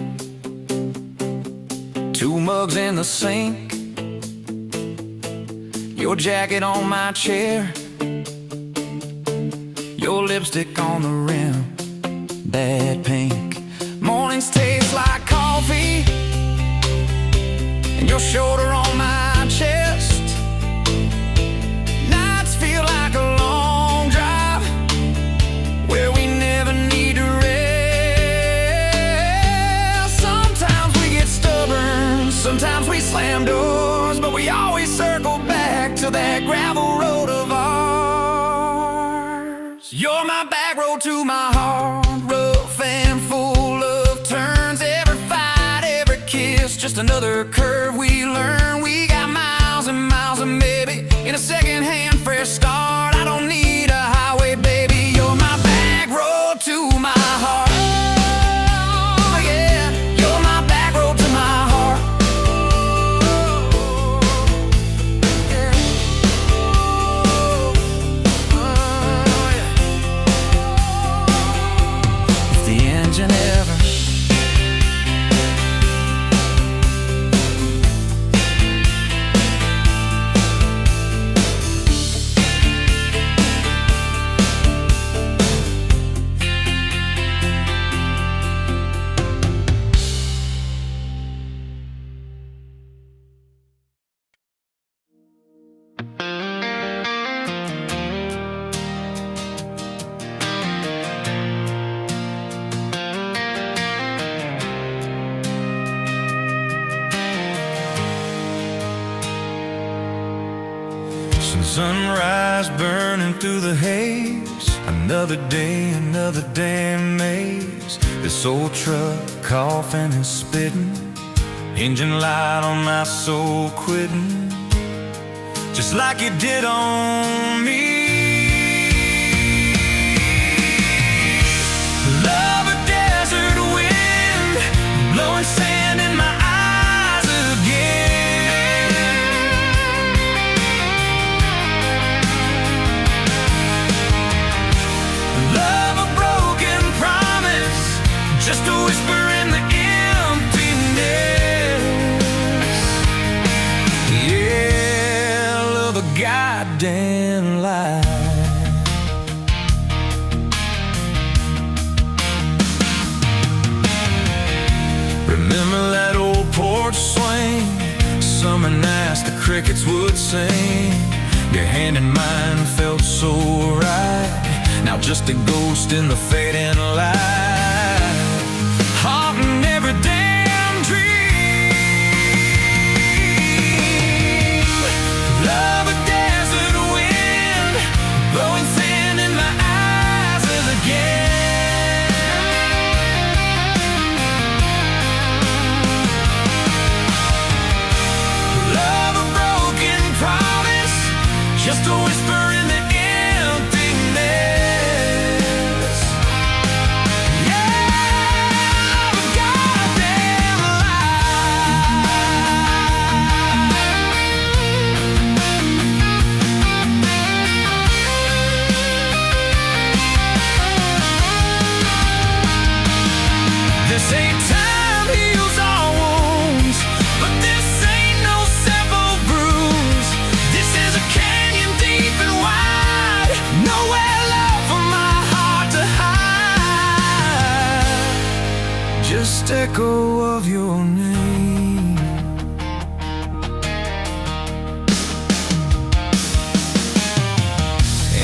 two mugs in the sink, your jacket on my chair, your lipstick on the rim, that pink. Mornings taste like coffee, and your shoulder on my chest. Nights feel like a long drive, where we never need to rest. Sometimes we get stubborn, sometimes we slam doors, but we always circle back to that gravel road of ours. You're my back road to my heart, rough and full of turns. Every fight, every kiss, just another curve we learn. We got miles and miles, and maybe in a second-hand fresh start. I don't need a highway, baby. You're my back road to my heart. Oh, yeah. You're my back road to my heart. Yeah. Oh, yeah. If the engine ever sunrise burning through the haze, another day, another damn maze. This old truck coughing and spitting, engine light on my soul quitting, just like it did on me. Love a desert wind, blowing sand in my eyes again. Love a broken promise, just a whisper in the emptiness. Yeah, love a goddamn lie. Remember that old porch swing, summer nights the crickets would sing. Your hand in mine felt so right, now just a ghost in the fading light, haunting every damn dream. Love a desert wind, blowing sand in my eyes again. Love a broken promise, just a whisper in the emptiness. Yeah, love a goddamn lie. This ain't time heals all wounds, but this ain't no simple bruise. This is a canyon deep and wide, nowhere left for my heart to hide. Just echo of your name.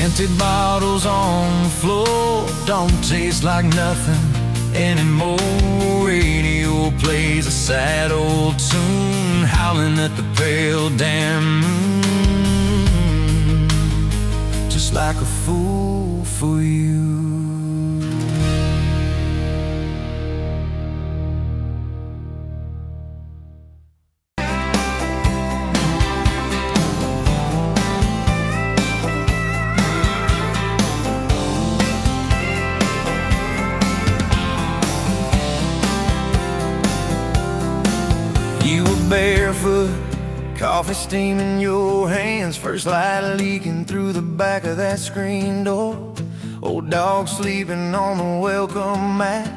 Empty bottles on the floor don't taste like nothing anymore. Radio plays a sad old tune, howling at the pale damn moon, just like a fool for you. You were barefoot, coffee steam in your hands, first light leaking through the back of that screen door. Old dog sleeping on the welcome mat.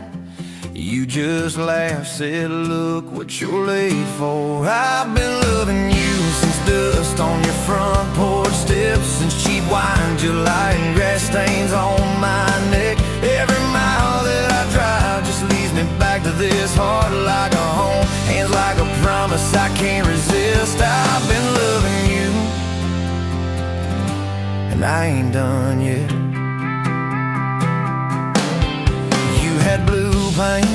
You just laughed, said, look what you're late for. I've been loving you since dust on your front porch steps, since cheap wine, July, and grass stains on my neck. Every mile that I drive just leads me back to this heart like a home, hands like a promise I can't resist. I've been loving you, and I ain't done yet. You had blue paint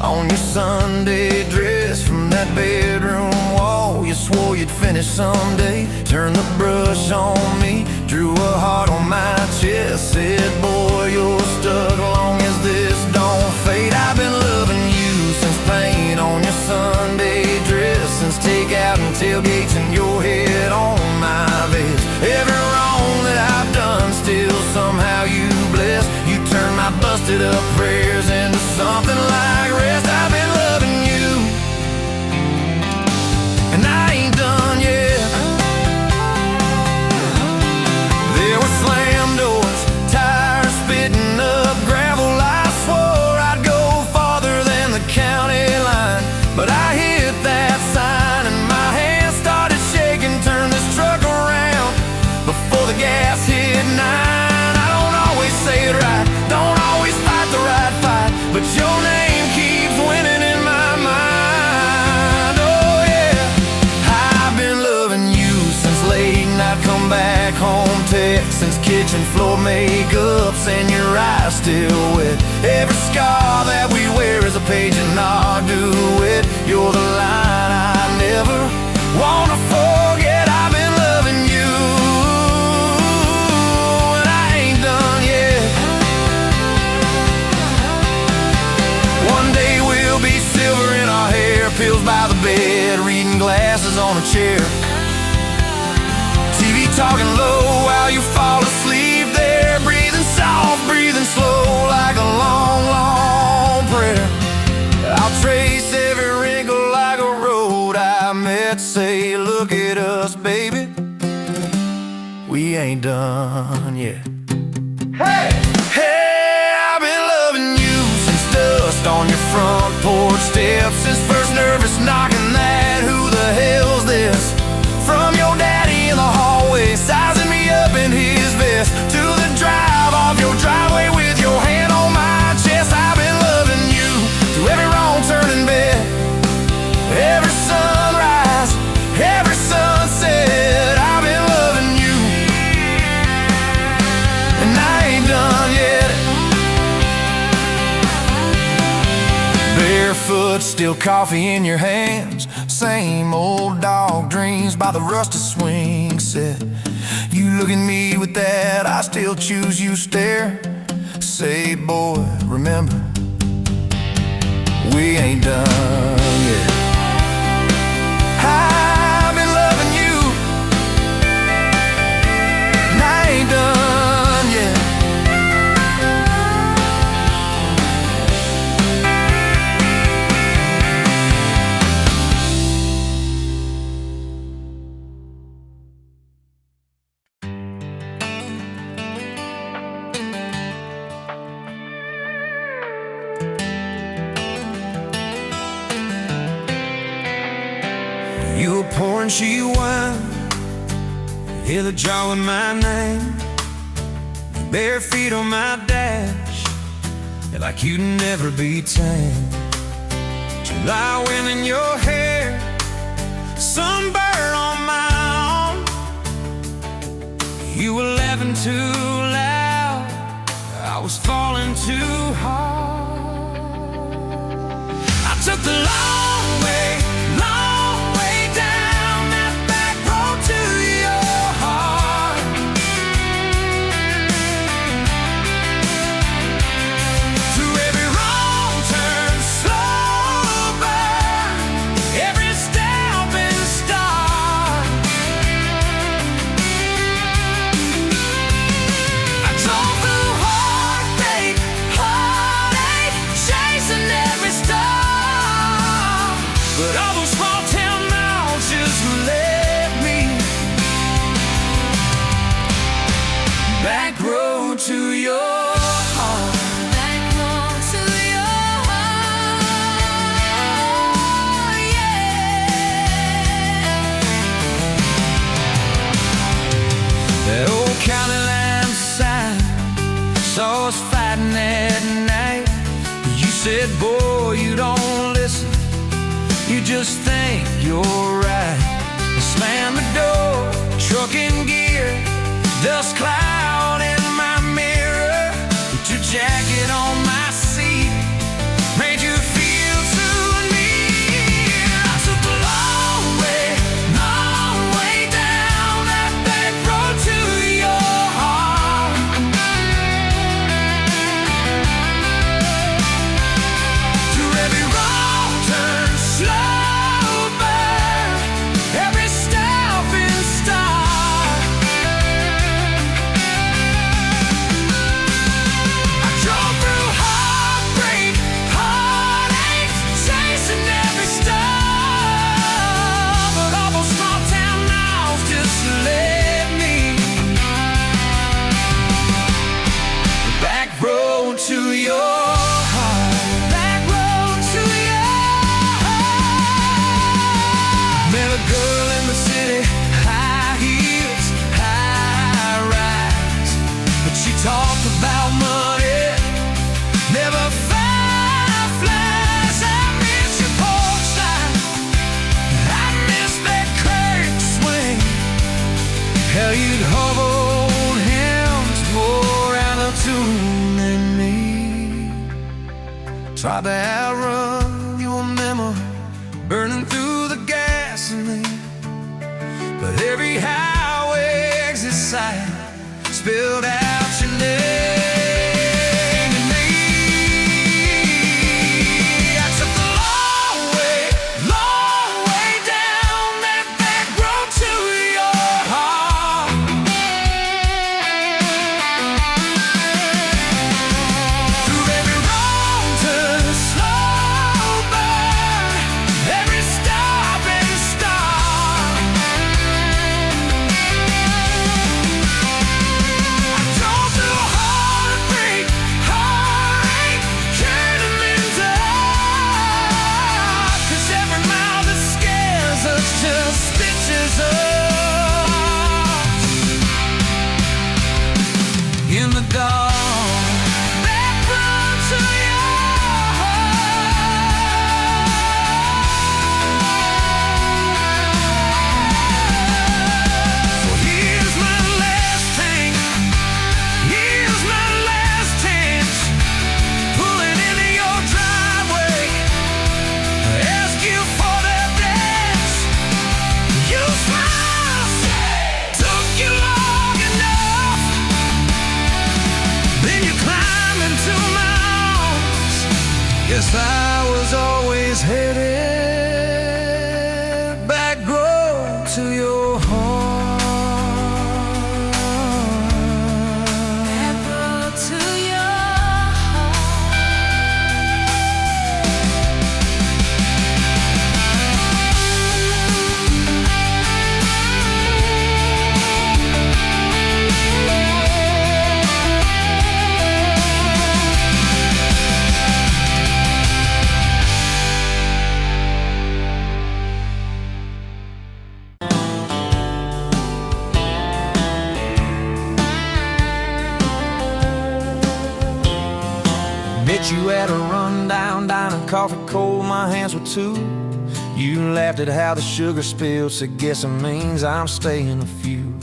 on your Sunday dress from that bedroom wall. You swore you'd finish someday. Turned the brush on me, drew a heart on my chest, said, boy, you're stuck long as this don't fade. I've been loving you since paint on your Sunday dress, since takeout and tailgates and your head on my vest. Every wrong that I've done, still somehow you bless. You turn my busted up prayers into something like rest. I've been loving you, and I ain't done yet. There were slam doors, tires spitting up gravel. I swore I'd go farther than the county line, but I hit that sign and my hands started shaking. Turned this truck around before the gas hit 9. I don't always say it right, don't always fight the right fight, but your name keeps winning in my mind. Oh yeah, I've been loving you since late night come back home text, since kitchen floor makeups and your eyes still wet. Every scar that we wear is a page in our duet. You're the line I never wanna forget. I've been loving you, and I ain't done yet. One day we'll be silver in our hair, pills by the bed, reading glasses on a chair, TV talking low while you fall asleep there, breathing soft, breathing slow like a long, long prayer. I'll trace every wrinkle like a road I met, say, look at us, baby, we ain't done yet. Hey! Hey, I've been loving you since dust on your front porch steps, since first nervous knocking that who the hell's this? From your daddy in the hallway, sizing me up in his vest, to the drive off your driveway with your hand on my chest. I've been loving you through every wrong turn in bed, every sunrise, every sunset. I've been loving you, and I ain't done yet. Barefoot, still coffee in your hands, same old dog dreams by the rusted swing set. You look at me with that I still choose you stare, say, boy, remember, we ain't done yet. I've been loving you, and I ain't done yet. You were pouring cheap wine, hear the jar with my name, bare feet on my dash, you're like you'd never be tamed. July wind in your hair, sunburn on my arm. You were laughing too loud, I was falling too hard. I took the long way down that back road to your heart. Through every wrong turn, slow burn, every step and start. I drove through heartache, heartache. said, boy, you don't listen, you just think you're right. I slammed the door, truck in gear, dust cloud in my mirror. Put your jacket on my seat, made you feel too near. I took the long way down that back road to your heart. Through every wrong turn, slow burn, every stop and start. I drove through heartbreak, heartache, chasing every star. But all those small town miles just led me back road to your heart. Back road to your heart. Met a girl in the city, high heels, high rise. But she talked about money, never fireflies. I miss your porch light, I miss that curtain swing. How you'd hold hands more out of tune than me. Tried to outrun your memory, burning through the gasoline. But every highway exit sign spilled out your name to me. I took the long way down that back road to your heart. Through every wrong turn, slow burn, every stop and start. I drove through heartbreak, heartache, turning into dark. 'Cause every mile that scares us just stitches us in the dark. Back road to your heart. So here's my last tank, here's my last chance, pulling into your driveway, ask you for that dance. You smile, took you long enough, then you climb into my arms. Guess I was always headed back road to your heart. Back road to your Met you at a rundown diner, coffee cold, my hands were too. You laughed at how the sugar spilled, said guess it means I'm staying a few.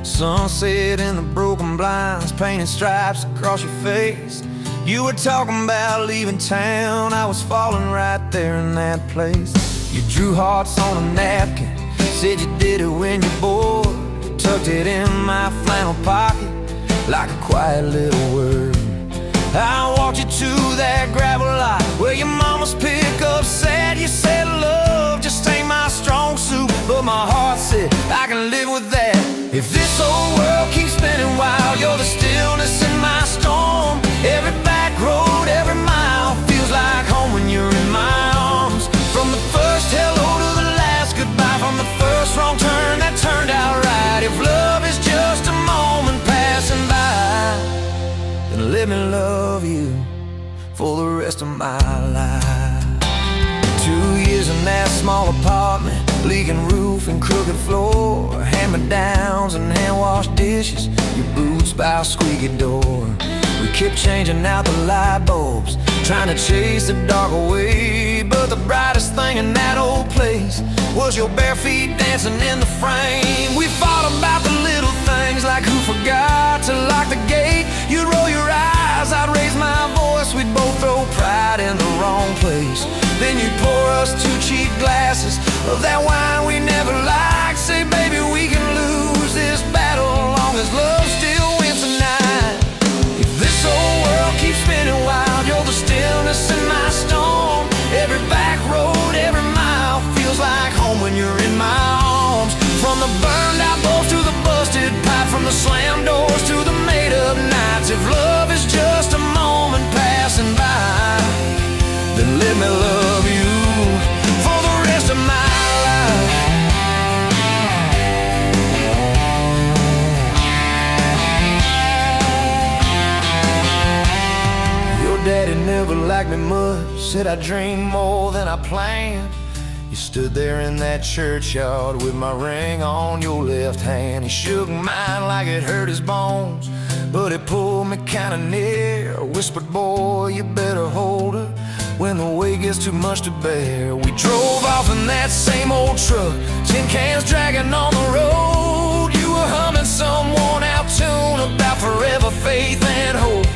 Sunset in the broken blinds, painted stripes across your face. You were talking about leaving town, I was falling right there in that place. You drew hearts on a napkin, said you did it when you're bored. Tucked it in my flannel pocket like a quiet little word. I walked you to that gravel lot where your mama's pickup sat. You said love just ain't my strong suit, but my heart said I can live with that. If this old world keeps spinning wild, you're the stillness in my storm. Every back road, every mile feels like home when you're in my arms. From the first hello to the last goodbye, from the first wrong turn that turned out right. If love is just a moment passing by, then let me love you for the rest of my life. 2 years in that small apartment, leaking roof and crooked floor, hand-me-downs and hand-washed dishes, your boots by a squeaky door. We kept changing out the light bulbs, trying to chase the dark away. But the brightest thing in that old place was your bare feet dancing in the frame. We fought about the little things, like who forgot to lock the gate. You'd roll your eyes, I'd raise my voice. We'd both throw pride in the wrong place. Then you'd pour us 2 cheap glasses of that wine we never liked. Say, baby, we can lose this battle long as love still wins tonight. If this whole world keeps spinning wild, you're the stillness in my storm. Every back road, every mile feels like home when you're in my arms. From the burned out bulbs to the busted pipe, from the slammed doors to the made up nights. If love is just a moment passing by, then let me love you for the rest of my life. Your daddy never liked me much, said I dreamed more than I planned. You stood there in that churchyard with my ring on your left hand. He shook mine like it hurt his bones, but he pulled me kinda near. Whispered, boy, you better hold her when the weight gets too much to bear. We drove off in that same old truck, tin cans dragging on the road. You were humming some worn out tune about forever faith and hope.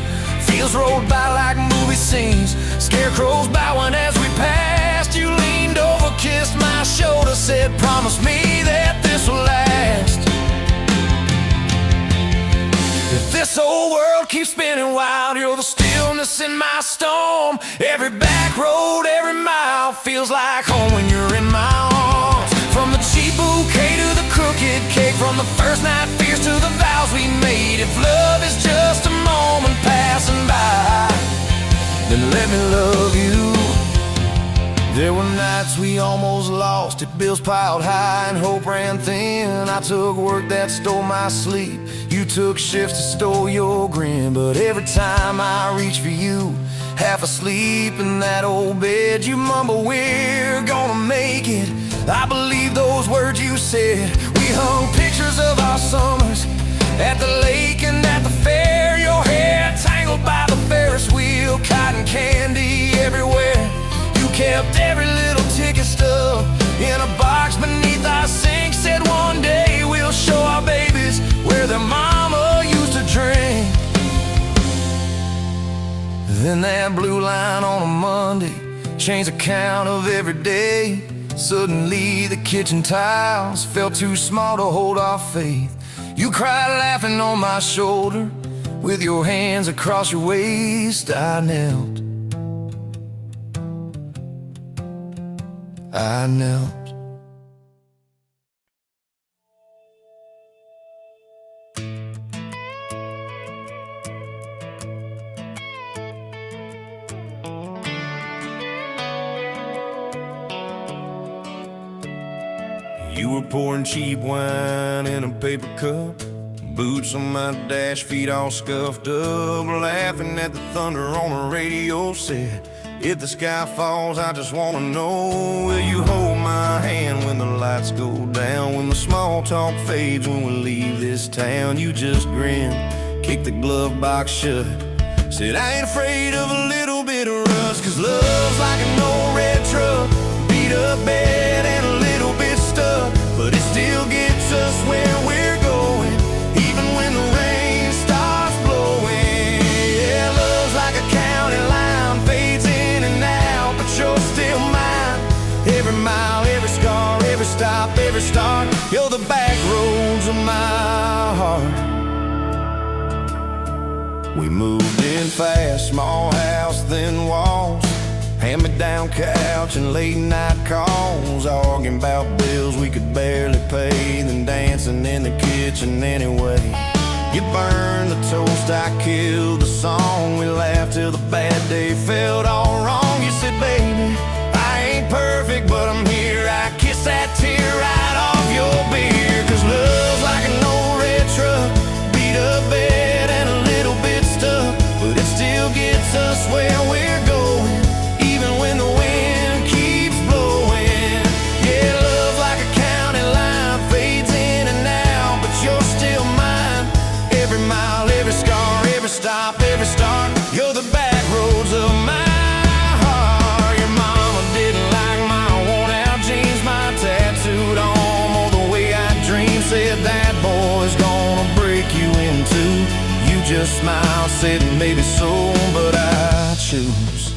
Fields rolled by like movie scenes, scarecrows bowing as we passed. You leaned over, kissed my shoulder, said, promise me that this will last. If this whole world keeps spinning wild, you're the stillness in my storm. Every back road, every mile feels like home when you're in my arms. From the cheap bouquet to the crooked cake, from the first night fears to the vows we made. If love is just a moment passing by, then let me love you. There were nights we almost lost it, bills piled high and hope ran thin. I took work that stole my sleep, you took shifts that stole your grin. But every time I reach for you, half asleep in that old bed, you mumble, we're gonna make it. I believe those words you said. We hung pictures of our summers at the lake and at the fair. Your hair tangled by the Ferris wheel, cotton candy everywhere. You kept every little ticket stub in a box beneath our sink. Said one day we'll show our babies where their mama used to drink. Then that blue line on a Monday changed the count of every day. Suddenly the kitchen tiles felt too small to hold our faith. You cried laughing on my shoulder, with your hands across your waist. I knelt. You were pouring cheap wine in a paper cup, boots on my dash, feet all scuffed up, laughing at the thunder on the radio. Said, if the sky falls, I just wanna know, will you hold my hand when the lights go down, when the small talk fades, when we leave this town? You just grinned, kicked the glove box shut, said, I ain't afraid of a little bit of rust, 'cause love's like an old red truck, beat up bed and a little bit stuck, but it still gets us where we're going, even when the rain starts blowing. Yeah, love's like a county line, fades in and out, but you're still mine. Every mile, every scar, every stop, every start, you're the back roads of my heart. We moved in fast, small house, thin walls, hand-me-down couch and late-night calls, arguing about bills we could barely pay, then dancing in the kitchen anyway. You burned the toast, I killed the song, we laughed till the bad day felt all wrong. You said, baby, I ain't perfect, but I'm here. I kiss that tear right off your beer, 'cause love's like an old red truck, beat up bed and a little bit stuck, but it still gets us where we're going, even when the wind keeps blowing. Yeah, love like a county line, fades in and out, but you're still mine. Every mile, every scar, every stop, every start, smile said maybe so, but I choose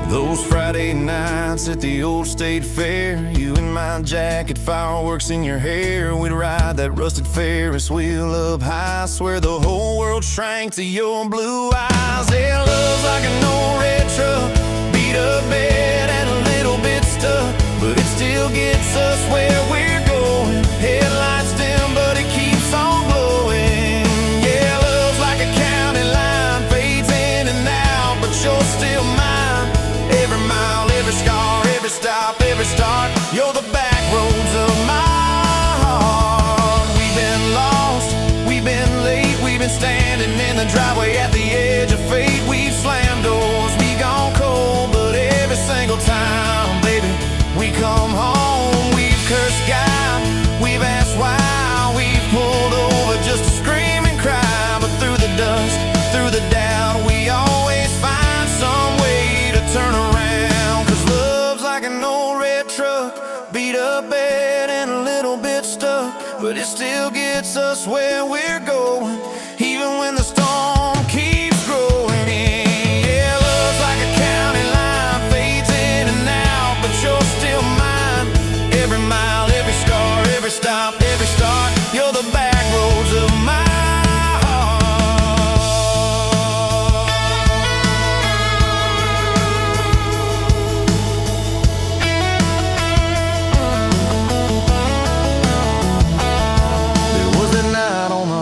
those Friday nights at the old state fair. You in my jacket, fireworks in your hair. We'd ride that rusted Ferris wheel up high. Swear the whole world shrank to your blue eyes. Yeah, love's like an old red truck, beat up bed and a little bit stuck, but it still gets us where we're going. Headlights dim, but it keeps on glowing. Yeah, love's like a county line, fades in and out, but you're still mine. Every mile, every scar, every stop, every start, you're the back roads of my heart. We've been lost, we've been late, we've been standing in the driveway at the edge of fate. We've slammed doors, we gone cold, but every single time, baby, we come home. We've cursed God, we've asked why, we've pulled over just to scream and cry. But through the dust, through the doubt, we always find some way to turn around. Cause love's like an old red truck, beat up bed and a little bit stuck, but it still gets us where we're going, even when the storm keeps growing. Yeah, love's like a county line, fades in and out, but you're still mine. Every mile, every scar, every stop, every start, you're the back roads of my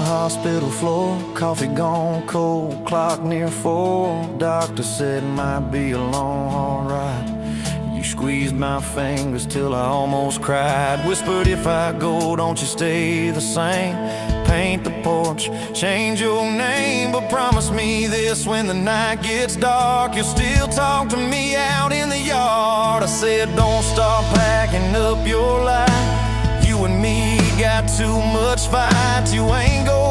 hospital floor, coffee gone cold, clock near 4. Doctor said it might be a long, hard ride. You squeezed my fingers till I almost cried. Whispered, if I go, don't you stay the same. Paint the porch, change your name, but promise me this: when the night gets dark, you'll still talk to me out in the yard. I said, don't stop packing up your life. You and me got too much fight. You ain't going